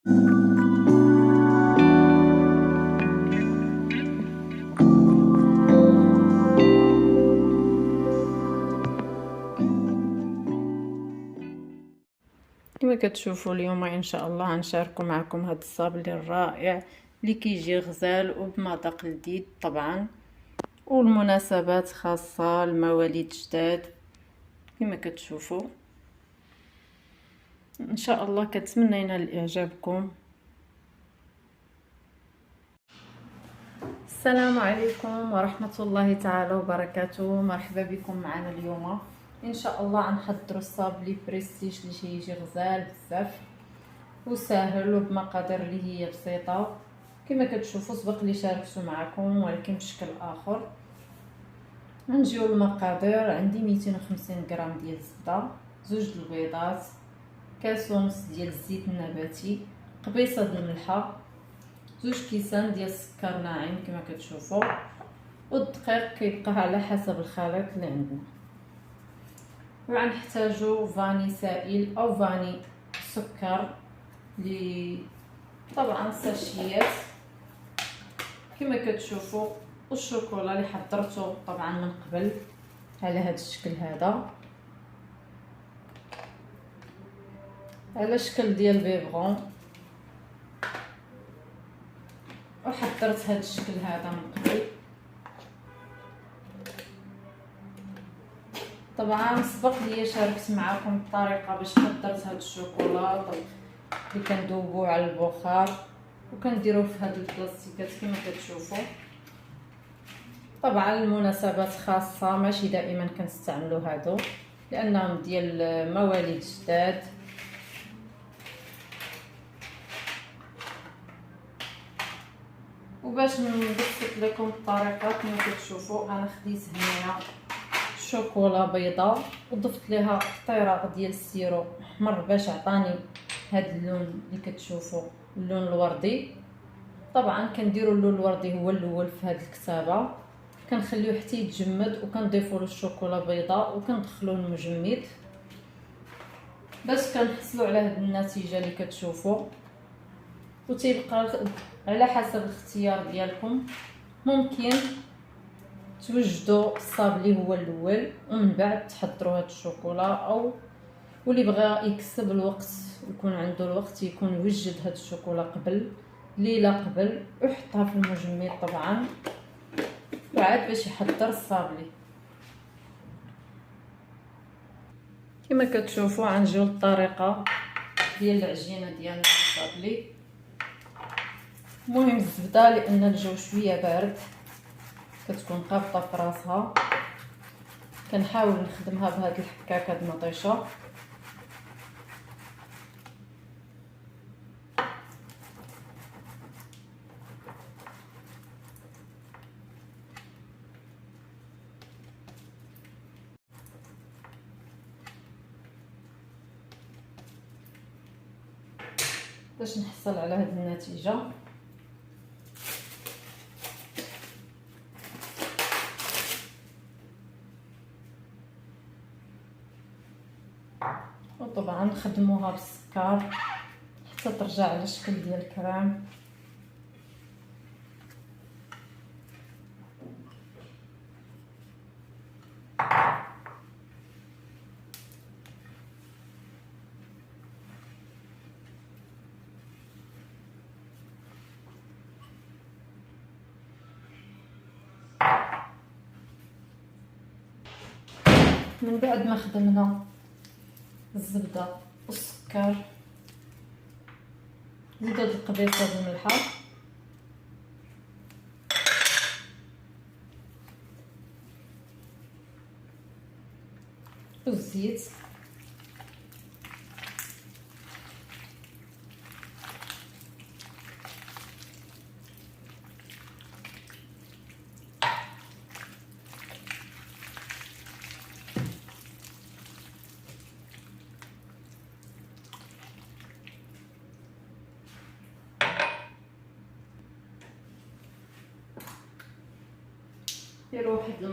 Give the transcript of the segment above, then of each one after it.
كما كتشوفوا اليوم ان شاء الله غنشاركوا معكم هذا الصابلي الرائع اللي كيجي غزال وبمذاق لذيذ طبعا، والمناسبات خاصه المواليد جداد. كما كتشوفوا ان شاء الله كنتمنى ينال اعجابكم. السلام عليكم ورحمه الله تعالى وبركاته، مرحبا بكم معنا اليوم. ان شاء الله غنحضروا الصابلي بريستيج اللي تيجي غزال بزاف وسهل وبمقادير اللي هي بسيطه. كما كتشوفوا سبق لي شاركته معكم ولكن بشكل اخر. غنجيو المقادير. عندي 250 غرام ديال الزبده، 2 البيضات، كاس ونص ديال الزيت النباتي، قبيصه د الملحه، 2 كيسان ديال السكر ناعم كما كتشوفوا، والدقيق كيبقى على حسب الخليط اللي عندنا. وغنحتاجو فاني سائل او فاني سكر لي طبعا ساشيات كما كتشوفوا، والشوكولا اللي حضرته طبعا من قبل على هذا الشكل هذا، على شكل ديال بيبغون. وحضرت هذا الشكل هذا من قبل. طبعا سبق لي شاركت معكم الطريقه باش حضرت هذا الشوكولا اللي كندوبوه على البخار وكنديروه في هذه البلاستيكات كما كتشوفوا. طبعا المناسبات خاصه ماشي دائما كنستعملوا هادو لانهم ديال مواليد جداد. وباش نبسط لكم الطريقه كما كتشوفوا، انا خديت هنايا شوكولا بيضاء وضفت لها قطيره ديال السيرو احمر باش عطاني هذا اللون اللي كتشوفوا، اللون الوردي. طبعا كنديروا اللون الوردي هو الاول في هذه الكتابه، كنخليوه حتى يتجمد وكنضيفوا له الشوكولا بيضاء وكندخلوه المجمد باش كنحصلوا على هذه النتيجه اللي كتشوفوا. وتيبقى على حسب الاختيار ديالكم، ممكن توجدوا الصابلي هو الاول ومن بعد تحضروا هاد الشوكولا، او واللي بغى يكسب الوقت يكون عنده الوقت يكون يوجد هاد الشوكولا قبل ليله قبل ويحطها في المجمد طبعا وعاد باش يحضر الصابلي. كما كتشوفوا غنجيو للطريقه ديال العجينه ديالنا الصابلي. المهم الزبده لان الجو شويه بارد كتكون قابطه في راسها، كنحاول نخدمها بهاد الحكاك هاد المطيشه. باش نحصل على هاد النتيجه. وطبعا نخدموها بالسكر حتى ترجع على الشكل ديال الكريم. من بعد ما خدمنا الزبده والسكر زيدوا القبيصه د الملحه والزيت ديروا واحد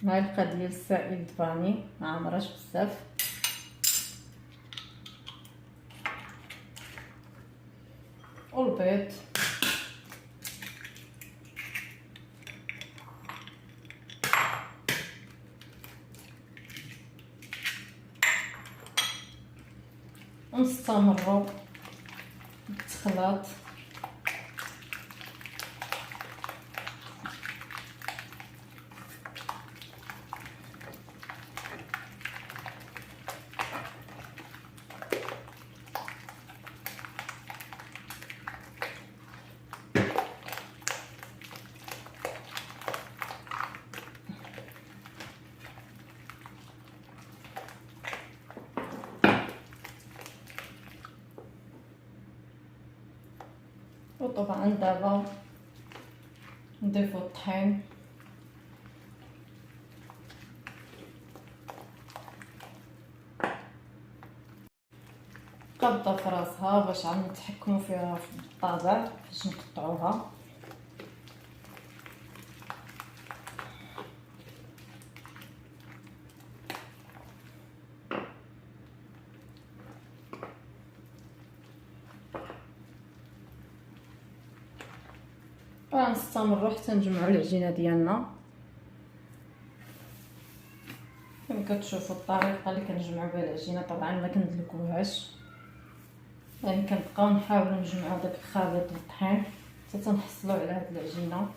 معلقه ديال السائل الفاني ما عمرهاش بزاف. والبيض. ونستمروا بالتخلاط. وطبعا دابا نضيفو الطحين. قبضة في راسها باش عم نتحكمو فيها في الطابع باش نقطعوها. غنستمروا حتى نجمعوا العجينه ديالنا. كما كتشوفوا الطريقه اللي كنجمعوا بها العجينه، طبعا ما كندلكوهاش، يعني كنبقاو نحاولوا نجمعوا داك الخليط بالطحين حتى تنحصلوا على هاد العجينه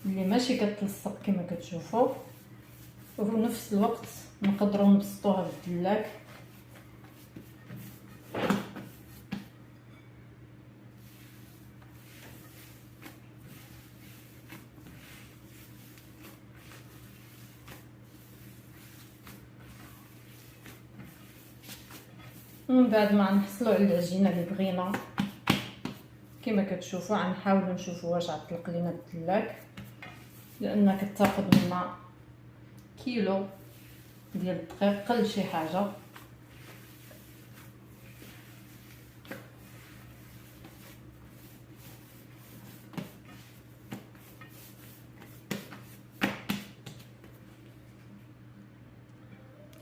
اللي ماشي كتلصق كما كتشوفوا، وفي نفس الوقت نقدروا نبسطوها بالدلاك. ومن بعد ما نحصلوا على العجينه اللي بغينا كما كتشوفوا غنحاولوا نشوفوا واش عطلق لينا الدلاك، لان كتاخذ منا كيلو ديال الدقيق قل شي حاجه.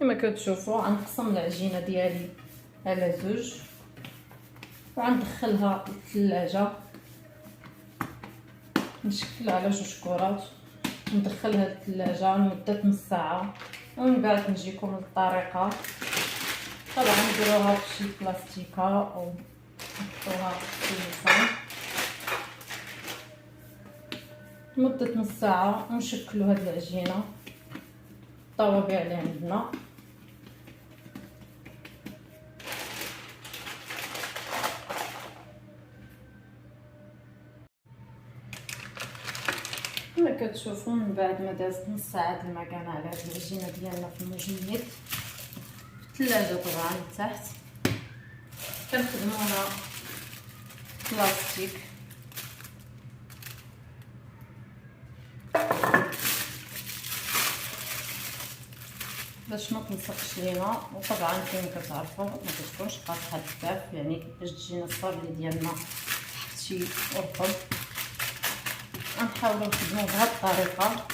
كما كتشوفوا غنقسم العجينه ديالي على زوج وغندخلها للثلاجه، نشكلها على جوج كرات ندخلها للثلاجه لمده نص ساعه. ومن بعد نجيكم للطريقه. طبعا نديروها في شي بلاستيكه او نحطوها في الصحن لمده نص ساعه ونشكلوا هاد العجينه الطوابع اللي عندنا. كما كتشوفوا من بعد ما دازت نص ساعه المكانه على هاد العجينه ديالنا في المجمد في الثلاجه طبعا لتحت، كنخدموا هنا بلاستيك باش ما تلصقش لينا. وطبعا كما كتعرفوا ما كتكونش قاصحه بزاف، يعني باش تجينا الصابلي ديالنا شي رطب. غنحاولوا نخدموا بهذه الطريقه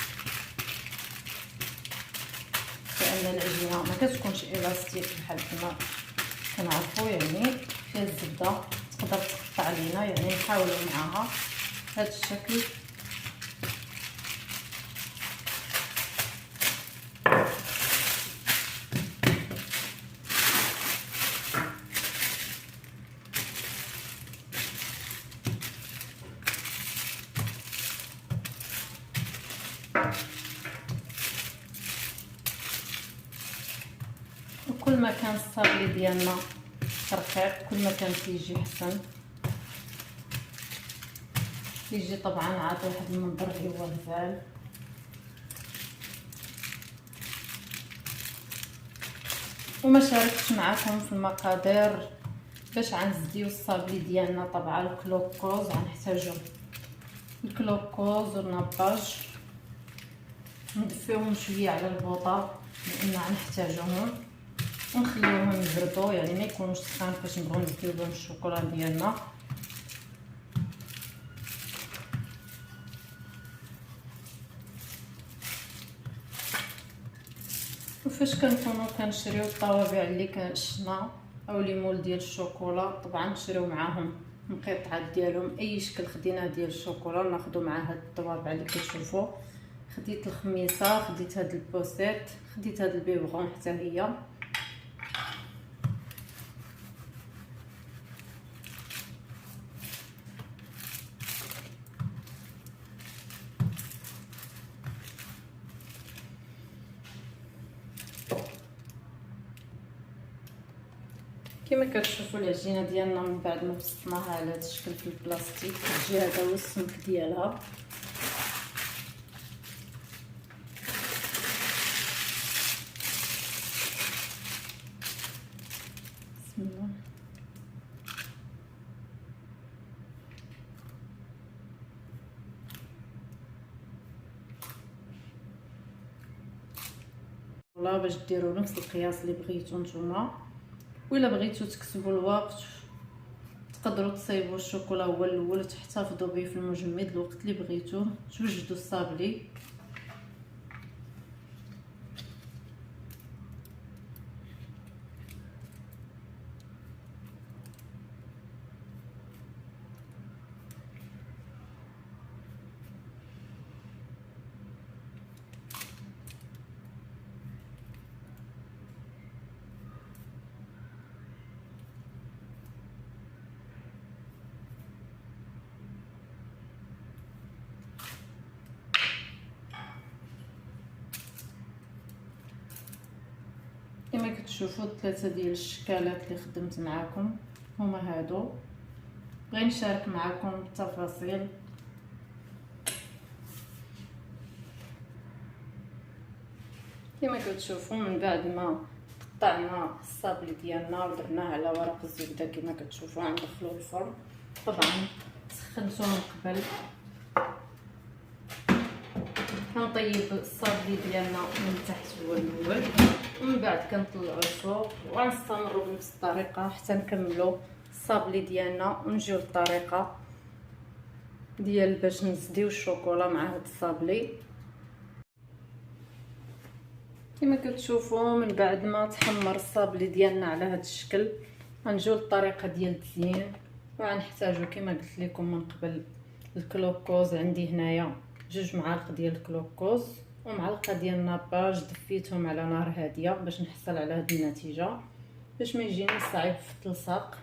لان العجينه ما كتكونش الاستيك بحال ما كنعرفوا، يعني فيها الزبده تقدر تقطع علينا، يعني نحاولوا معها بهذا الشكل. وكل ما كان الصابلي ديالنا رقيق كل ما كان كيجي حسن، كيجي طبعا عاد واحد المنظر اللي هو هزال. وما شاركتش معكم في المقادير باش غنزيديو الصابلي ديالنا. طبعا الكلوكوز غنحتاجو الكلوكوز والنباج، ندفيوهم شويه على البوطه لان غنحتاجوهم، ونخليوهم يبردوا يعني ما يكونوش سخان باش نبغيو نزيدو بهم الشوكولا ديالنا. وفاش كنكونوا كنشريو الطوابع اللي كنشنا او لي مول ديال الشوكولا. طبعا نشريو معاهم القطعات ديالهم اي شكل خديناه ديال الشوكولا ناخذوا مع هاد الطوابع اللي كتشوفوا. خديت الخميسه، خديت هاد البوسيت، خديت هاد البيبغون حتى هي. كما كتشوفوا العجينه ديالنا من بعد ما بسطناها على هذا الشكل في البلاستيك كتجي هذا هو السمك ديالها. بسم الله. والله باش ديروا نفس القياس اللي بغيتو نتوما، ولا بغيتو تكتبوا الوقت تقدروا تصايبوا الشوكولا هو الاول وتحتفظوا به في المجمد الوقت اللي بغيتو توجدوا الصابلي. كما كتشوفوا الثلاثه ديال الشكالات اللي خدمت معاكم هما هادو. بغي نشارك معاكم التفاصيل. كما كتشوفوا من بعد ما قطعنا الصابلي ديالنا ودرناه على ورق الزبده كما كتشوفوا غندخلوه الفرن. طبعا سخنته من قبل. كنطيب الصابلي ديالنا من تحت هو الاول ومن بعد كنطلعو الفوق وغنستمروا بنفس الطريقه حتى نكملوا الصابلي ديالنا ونجيو للطريقه ديال باش نزديو الشوكولا مع هاد الصابلي. كما كتشوفوا من بعد ما تحمر الصابلي ديالنا على هاد الشكل غنجيو للطريقه ديال التزيين. وغنحتاجو كما قلت لكم من قبل الكلوكوز. عندي هنايا 2 معالق ديال الكلوكوز ومعلقه ديال الناباج دفيتهم على نار هاديه باش نحصل على هاد النتيجه باش ما يجيني صعيب في التلصاق.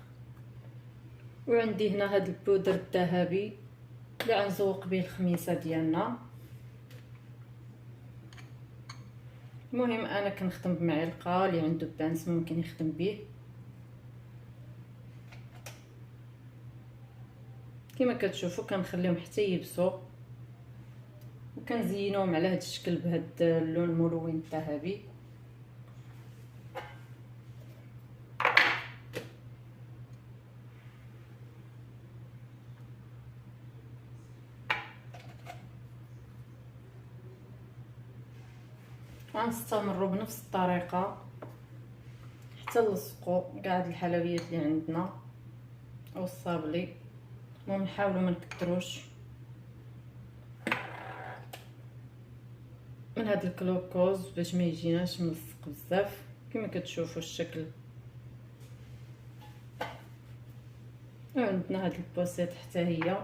وعندي هنا هاد البودر الذهبي اللي غنزوق به الخميسه ديالنا. المهم انا كنخدم بمعلقه، اللي عنده بانس ممكن يخدم به. كما كتشوفوا كنخليهم حتى يبسوا وكنزينوهم على هذا الشكل بهذا اللون الملون الذهبي. غنستمروا بنفس الطريقه حتى نلصقوا كاع الحلويات اللي عندنا او الصابلي. المهم نحاولوا ما نكثروش من هذا الكلوكوز باش ما يجيناش ملصق بزاف. كما كتشوفوا الشكل. وعندنا هاد البوسيط حتى هي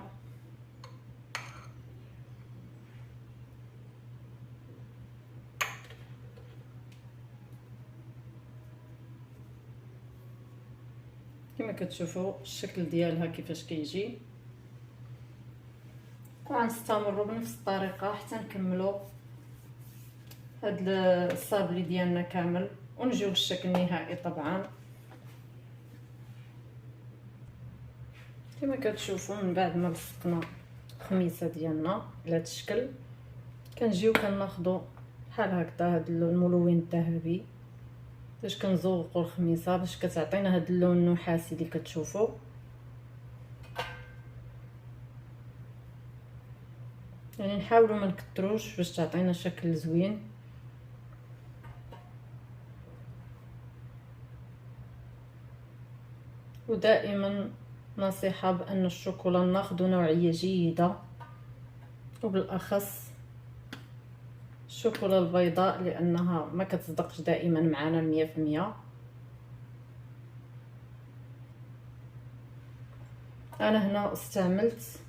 كما كتشوفوا الشكل ديالها كيفاش كيجي. وغنستمروا بنفس الطريقه حتى نكملوا هاد الصابلي ديالنا كامل ونجيو للشكل النهائي. طبعا كما كتشوفوا من بعد ما لصقنا الخميسه ديالنا على هذا الشكل كنجيو كناخذوا بحال هكذا هاد اللون الملون الذهبي باش كنزوقوا الخميسه باش كتعطينا هاد اللون النحاسي اللي كتشوفوا. يعني نحاولوا ما نكثروش باش تعطينا شكل زوين. ودائما نصيحه بان الشوكولا ناخذ نوعيه جيده وبالاخص الشوكولا البيضاء لانها ما كتصدقش دائما معنا 100%. انا هنا استعملت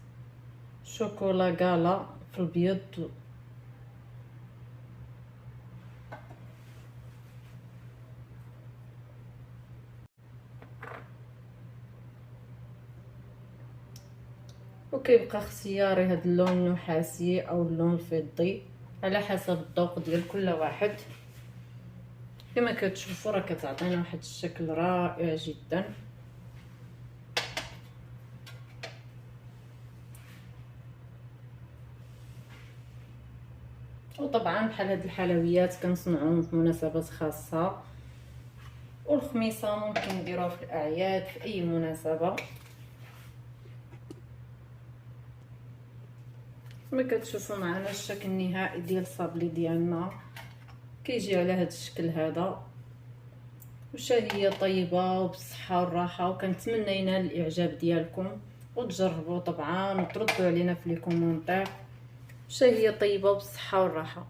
شوكولا غالا في البيض، وكيبقى اختياري هاد اللون النحاسي او اللون الفضي على حسب الذوق ديال كل واحد. كما كتشوفوا راه كتعطينا واحد الشكل رائع جدا. وطبعا بحال هاد الحلويات كنصنعوهم في مناسبات خاصه، والخميصه ممكن نديروها في الاعياد في اي مناسبه. كما كتشوفوا معنا الشكل النهائي ديال الصابلي ديالنا كيجي على هذا الشكل هذا. وشهيه طيبه وبالصحه والراحه، وكنتمنى ينال الاعجاب ديالكم وتجربوا طبعا وتردوا علينا في لي كومونتير. شهيه طيبه وبالصحه والراحه.